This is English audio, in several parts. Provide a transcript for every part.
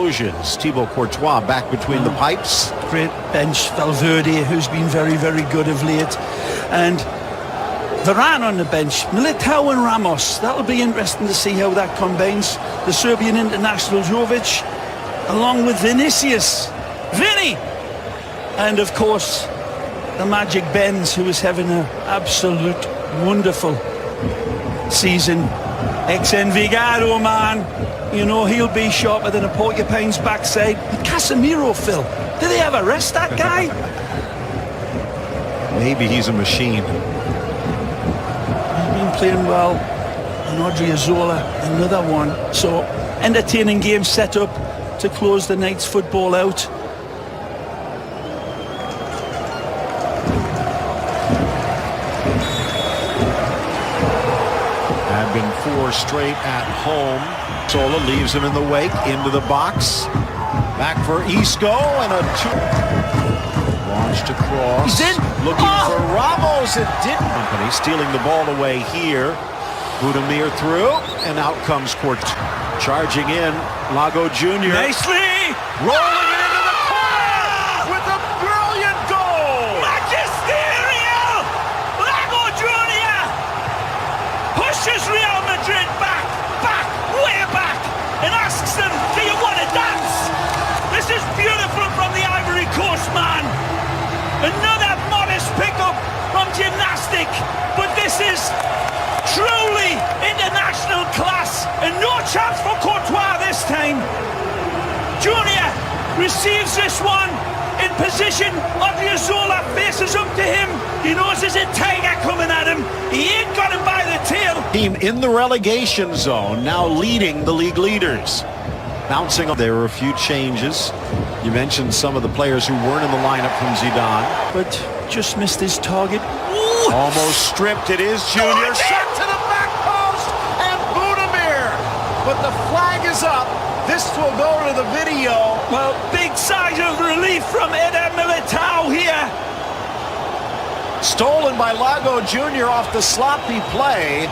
explosions. Thibaut Courtois back between the pipes. Great bench. Valverde, who's been very, very good of late. And Varane on the bench. Militao and Ramos. That'll be interesting to see how that combines. The Serbian international Jovic, along with Vinicius. Vinny! And of course, the Magic Benz, who is having an absolute wonderful season. Ex-Envigado man, you know, he'll be sharper than a porcupine's backside. But Casemiro, Phil, did they ever arrest that guy? Maybe he's a machine. He's been playing well. And Odriozola, another one. So, entertaining game set up to close the night's football out. Been 4 straight at home. Sola leaves him in the wake, into the box. Back for Isco and a 2. Launched across. He's in. Looking for Ramos. It didn't. Company stealing the ball away here. Budimir through, and out comes Court. Charging in, Lago Jr. Nicely. Rolling it into the corner with a brilliant goal. Magisterial. Lago Jr. pushes Real Madrid back, way back, and asks them, do you want to dance? This is beautiful from the Ivory Coast man. Another modest pickup from Gymnastic, but this is truly international class, and no chance for Courtois this time. Junior receives this one in position. Odriozola faces up to him. He knows there's a tiger coming at him. He ain't got him by the tail. Team in the relegation zone, now leading the league leaders. Bouncing up. There were a few changes. You mentioned some of the players who weren't in the lineup from Zidane. But just missed his target. Ooh. Almost stripped. It is Junior. Shot to the back post and Budimir. But the flag is up. This will go to the video. Well, big sigh of relief from Eder Militao here. Stolen by Lago Jr. off the sloppy play.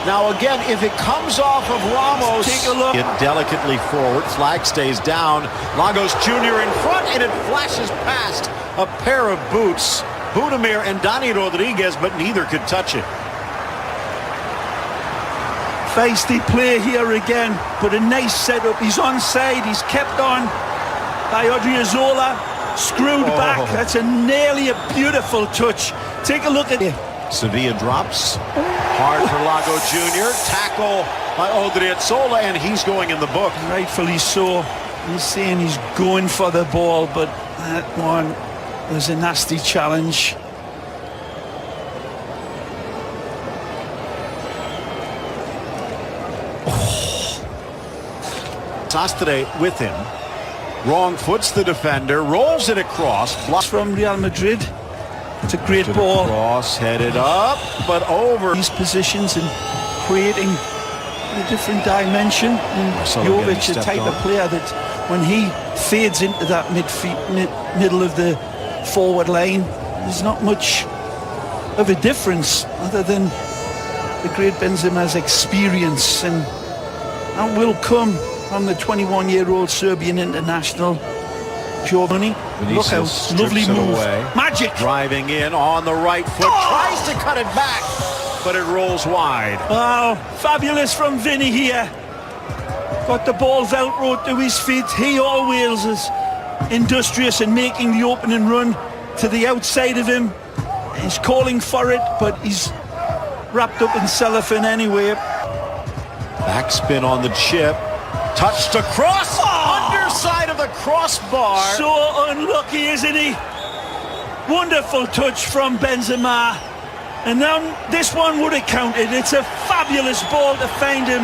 Now again, if it comes off of Ramos, take a look. It delicately forward. Flag stays down. Lagos Jr. in front, and it flashes past a pair of boots. Budimir and Dani Rodriguez, but neither could touch it. Feisty play here again, but a nice setup. He's onside. He's kept on by Odriozola. Screwed back. That's nearly a beautiful touch. Take a look at it. Sevilla drops. Hard for Lago Jr. Tackle by Odriozola, and he's going in the book. Rightfully so. He's saying he's going for the ball, but that one was a nasty challenge. Sastre with him. Wrong foots the defender, rolls it across. Blocks from Real Madrid. It's a great ball. Cross headed up, but over. These positions and creating a different dimension. And Jovic, the type of player that when he fades into that middle of the forward line, there's not much of a difference other than the great Benzema's experience, and that will come from the 21-year-old Serbian international. Giovanni, look out, lovely move. Magic! Driving in on the right foot, tries to cut it back, but it rolls wide. Oh, fabulous from Vinny here. Got the ball velcroed to his feet. He always is industrious in making the opening run to the outside of him. He's calling for it, but he's wrapped up in cellophane anyway. Backspin on the chip. Touched across, underside of the crossbar. So unlucky, isn't he? Wonderful touch from Benzema. And now this one would have counted. It's a fabulous ball to find him.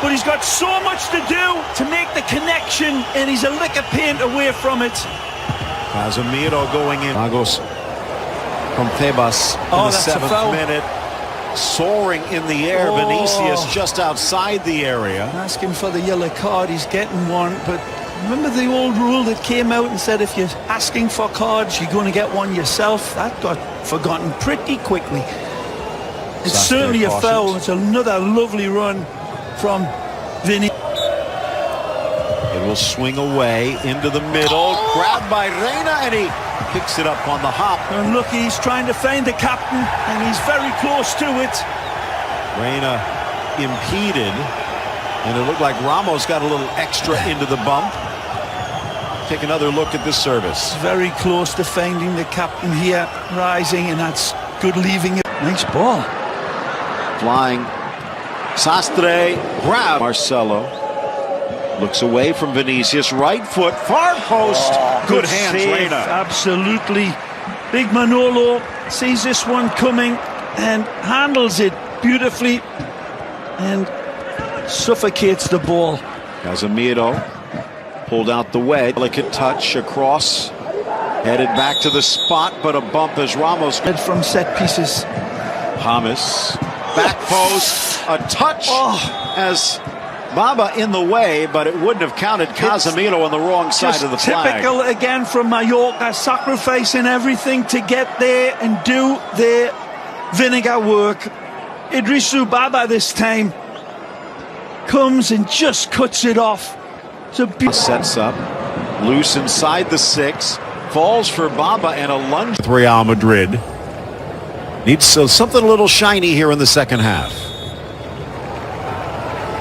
But he's got so much to do to make the connection, and he's a lick of paint away from it. Casemiro going in. Lagos from Tebas in the 7th minute. Soaring in the air, Vinicius just outside the area. Asking for the yellow card, he's getting one, but remember the old rule that came out and said if you're asking for cards, you're going to get one yourself? That got forgotten pretty quickly. It's certainly a foul. It's another lovely run from Vinny. It will He'll swing away into the middle. Grabbed by Reina, and he picks it up on the hop. And look, he's trying to find the captain, and he's very close to it. Reina impeded, and it looked like Ramos got a little extra into the bump. Take another look at this service. Very close to finding the captain here, rising, and that's good leaving it. Nice ball. Flying. Sastre, grab. Marcelo looks away from Vinicius. Right foot, far post. Good hands, save. Reina. Absolutely. Big Manolo sees this one coming and handles it beautifully and suffocates the ball. Casemiro pulled out the wedge. Delicate touch across. Headed back to the spot, but a bump as Ramos. From set pieces. James. Back post. A touch as Baba in the way, but it wouldn't have counted. Casemiro on the wrong side of the flag. Typical again from Mallorca, sacrificing everything to get there and do their vinegar work. Idrisu Baba this time comes and just cuts it off. Sets up, loose inside the 6, falls for Baba and a lunge. Real Madrid needs something a little shiny here in the second half.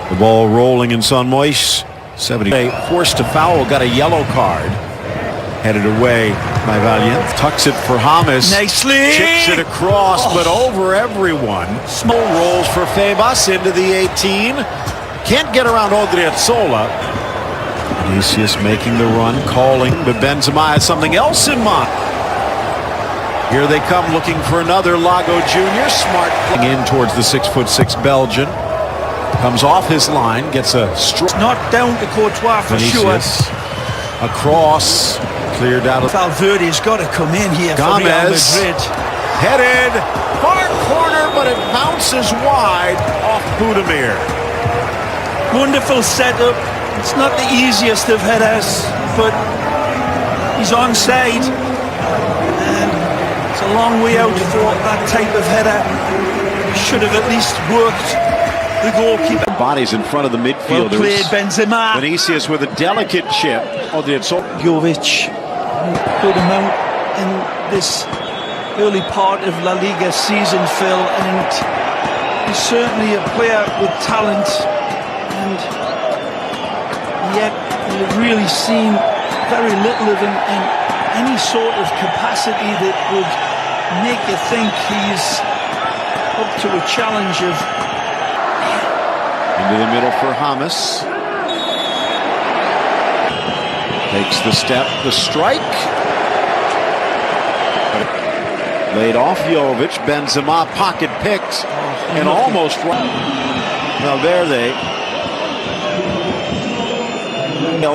The ball rolling in Son Mois. 70. Forced to foul, got a yellow card. Headed away by Valiant. Tucks it for James. Nicely. Chips it across, but over everyone. Small rolls for Febas into the 18. Can't get around Odriozola. Vinicius making the run, calling, but Benzema has something else in mind. Here they come looking for another. Lago Jr. Smart in towards the 6'6" Belgian. Comes off his line, gets a stroke. Not down to Courtois for Vinicius. sure. Across, cleared out of. Valverde's got to come in here for Real Madrid. Headed, far corner, but it bounces wide off Budimir. Wonderful setup. It's not the easiest of headers, but he's onside. And it's a long way out for that type of header. Should have at least worked the goalkeeper. Bodies in front of the midfielders. Well played, Benzema. Vinicius with a delicate chip. Jovic put him out in this early part of La Liga season, Phil, and he's certainly a player with talent, and yet we've really seen very little of him in any sort of capacity that would make you think he's up to a challenge of. Into the middle for James. Takes the step, the strike. Laid off Jovic. Benzema pocket picked and almost right. Valverde.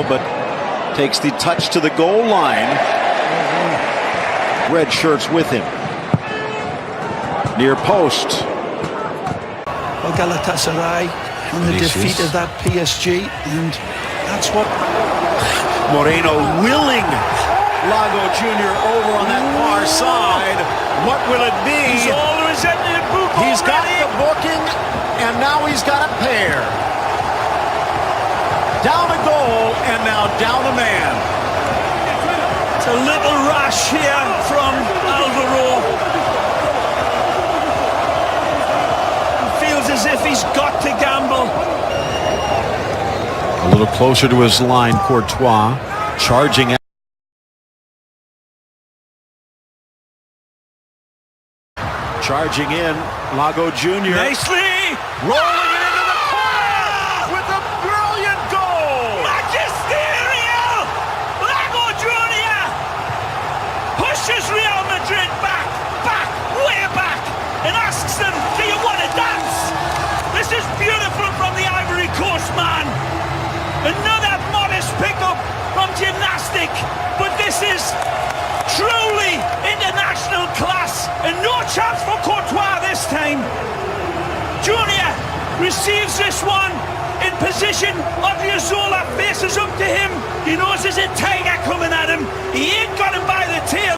But takes the touch to the goal line. Red shirts with him. Near post. Galatasaray and the defeat of that PSG, and that's what. Moreno willing Lago Jr. over on that far side. What will it be? He's got the booking, and now he's got a pair. Down a goal, and now down a man. It's a little rush here from Alvaro. Feels as if he's got to gamble. A little closer to his line, Courtois charging out. Charging in, Lago Jr. Nicely! Rolling it into the corner with a brilliant goal! Magisterial! Lago Jr. pushes Real Madrid back, way back, and asks them, do you want to dance? This is beautiful from the Ivory Coast man. Another modest pickup from gymnastic, but this is truly international class, and no chance for Courtois this time. Junior receives this one in position. Odriozola faces up to him. He knows there's a tiger coming at him. He ain't got him by the tail.